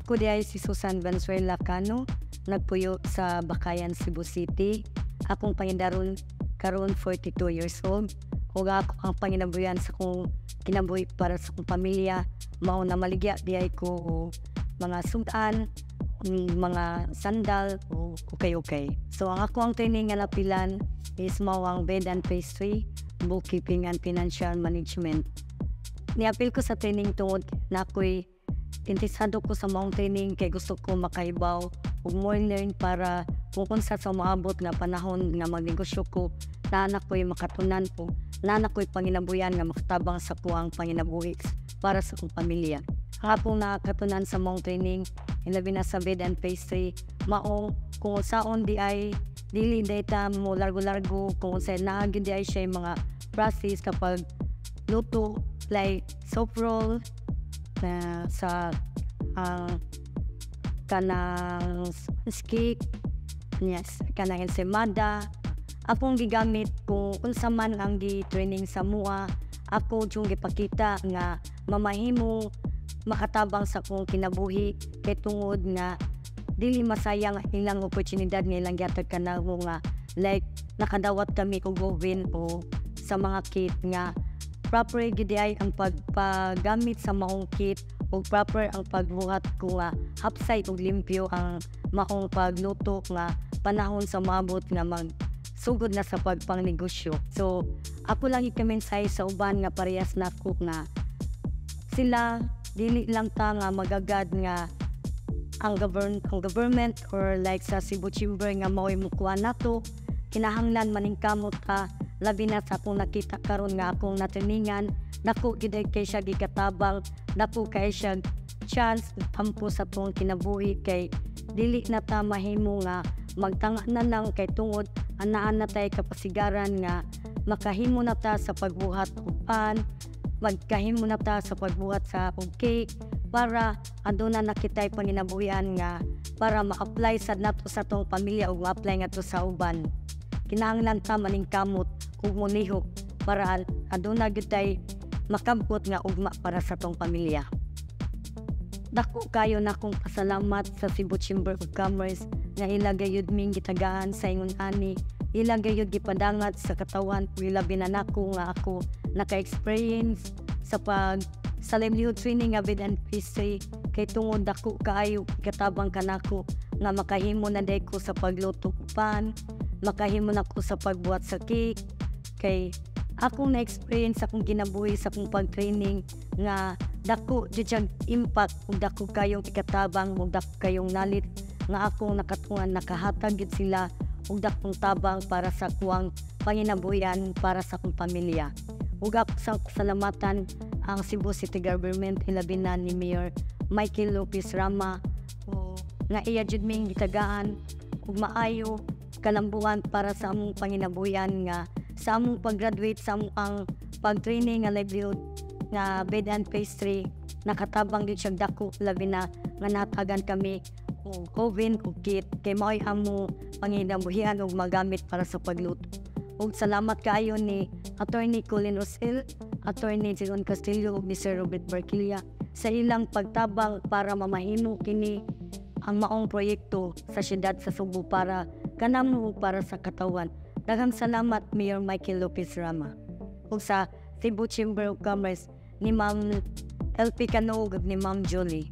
Ako di ay si Susan Valenzuela Cano, nagpuyo sa Bakayan, Cebu City. Akong pangindaron karon 42 years old. Ug ako ang panginabuyan sa kong kinabuhi para sa kong pamilya. Mao na maligya di ay ko og mga sudan, mga sandal o ukay-ukay. So ang ako ang training nga napilan is mao ang bed and pastry, bookkeeping and financial management. Niapil ko sa training tungod na ako'y interesado ko sa maong training kay gusto ko makaibaw ug more learn para kung sa maabot nga panahon nga magnegosyo ko, na anak ko'y makatunan ko, na anak ko'y panginabuyan nga makatabang sa kuwang panginabuhi para sa kong pamilya. Ang akong nakatunan sa maong training, ilabi na sa bed and pastry, maong kung saon di ay dili data mo largo-largo, kung sa naagin di ay siya yung mga process kapag luto, like soap roll, na sa kanang cake, yes, kanang ensaymada. Akong gigamit kung unsa man ang gi-training sa mua, ako yung gipakita nga mamahimo makatabang sa kong kinabuhi kay tungod nga dili masayang ilang oportunidad nga ilang gihatag kanamo nga like nakadawat kami og oven o sa mga kit nga proper gid ay ang pagpagamit sa maong kit ug proper ang pagbuhat ko nga hapsay ug limpyo ang maong pagluto nga panahon sa maabot nga sugod na sa pagpangnegosyo. So ako lang i-commensay sa uban nga parehas na ko nga sila dili lang ta nga magagad nga ang government or like sa Cebu Chamber nga mao'y mukuha nato, kinahanglan maningkamot ka. Labi na sa akong nakita karon nga akong natrainingan, naku gid kay siya gikatabang, naku kay siya chance ampo sa tong kinabuhi kay dili na ta mahimo nga magtanga na lang kay tungod anaan na tay kapasigaran nga makahimo na ta sa pagbuhat og pan, magkahimo na ta sa pagbuhat sa og cake para aduna na kitay panginabuhian nga para ma-apply sad nato sa tong pamilya ug ma-apply nga to sa uban. Kinahanglan ta maningkamot ug monihok para aduna gyud tay makabot nga ugma para sa tong pamilya. Dako kayo na kong pasalamat sa Cebu Chamber of Commerce nga ila gayud ming gitagaan sa ingon ani, ila gayud gipadangat sa katawan ug ila binanako nga ako naka-experience sa livelihood training nga bed and pastry kay tungod dako kaayo katabang kanako nga makahimo na day ko sa pagluto og pan, makahimo na ko sa pagbuhat sa cake. Kay akong na-experience akong ginabuhi sa akong pag-training nga dako jud impact ug dako kayong ikatabang ug dako kayong nalit nga akong nakatungan nakahatag gid sila ug dakong tabang para sa kuwang panginabuhian para sa akong pamilya. Ug ako sa salamatan ang Cebu City Government ilabi na ni Mayor Michael Lopez Rama nga iya jud ming gitagaan ug maayo kalambuan para sa among panginabuhian nga sa among pag-graduate sa among pag-training nga livelihood nga bed and pastry nakatabang din siya dako labi na nga natagan kami og oven ug kit kay mao'y among panginabuhian ug magamit para sa pagluto. Ug salamat kaayo ni Attorney Colin Rosel, Attorney Jeron Castillo ug Mr. Robert Barquilla sa ilang pagtabang para mamahimo kini ang maong proyekto sa siyudad sa Cebu para kanamo ug para sa katawan. Daghang salamat Mayor Michael Lopez Rama. Ug sa Cebu Chamber of Commerce ni Ma'am LP Cano ug ni Ma'am Jolie.